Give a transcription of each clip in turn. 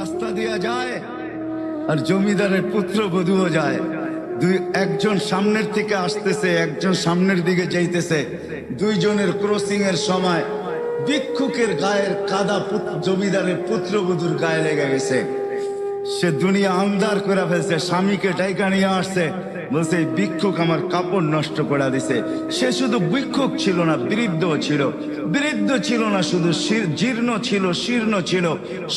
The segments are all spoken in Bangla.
রাস্তা দিয়া যায় আর জমিদারের পুত্রবধূও যায়। একজন সামনের থেকে আসতেছে, একজন সামনের দিকে যাইতেছে। দুইজনের ক্রসিং এর সময় ভিক্ষুকের গায়ের কাদা জমিদারের পুত্রবধূর গায়ে লেগে গেছে। সে দুনিয়া আন্ধার করে ফেলছে, স্বামীকে ডাইকা নিয়ে আসছে, বলছে ভিক্ষুক আমার কাপড় নষ্ট করে দিছে। সে শুধু ভিক্ষুক ছিল না, বৃদ্ধ ছিল। বৃদ্ধ ছিল না শুধু, জীর্ণ ছিল, শীর্ণ ছিল,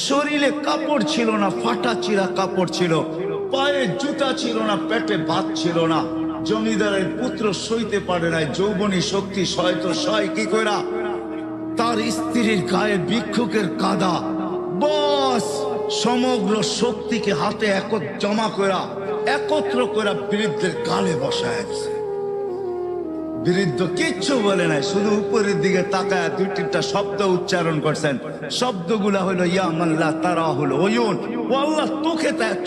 শরীরে কাপড় ছিল না, ফাটা চিরা কাপড় ছিল, পায়ে জুতা ছিল না, পেটে ভাত ছিল না। জমিদারের পুত্র সইতে পারে নাই, যৌবনী শক্তি সয়তো সয় কি কইরা তার স্ত্রীর গায়ে ভিক্ষুকের কাদা, বস সমগ্র শক্তিকে হাতে একত্র করা বৃদ্ধের গালে বসায় দিছে। বৃদ্ধ কিচ্ছু বলে নাই, শুধু উপরের দিকে তাকায় দুই তিনটা শব্দ উচ্চারণ করছেন। শব্দগুলা হলো ইয়া মাল্লা তারা হলো ওয়ুন, ও আল্লাহ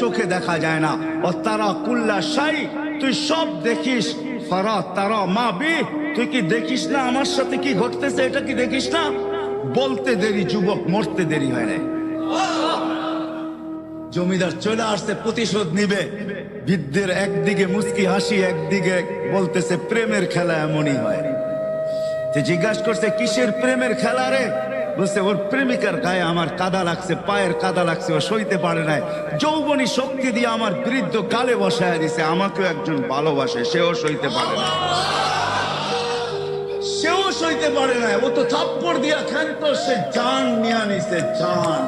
চোখে দেখা যায় না, ও তারা কুল্লা শাই, তুই সব দেখিস, ফারা তারা মা বি, তুই কি দেখিস না আমার সাথে কি ঘটতেছে, এটা কি দেখিস না? বলতে দেরি যুবক, মরতে দেরি হয় না। জমিদার চলে আসছে, প্রতিশোধ নিবে। বৃদ্ধের একদিকে মুস্কি হাসি, একদিকে বলতেছে প্রেমের খেলা এমনই হয়। জিজ্ঞাসা করছে কিসের প্রেমের খেলা রে? বলছে ওর প্রেমিকার গায়ে আমার কাদা লাগছে, পায়ের কাদা লাগছে, ও সইতে পারে নাই, যৌবনী শক্তি দিয়ে আমার বৃদ্ধ গালে বসায় দিছে। আমাকেও একজন ভালোবাসে, সেও সইতে পারে না, সেও সইতে পারে না। ও তো থাপ্পড় দিয়া খান, তো সে জান নিয়ে নিছে, জান।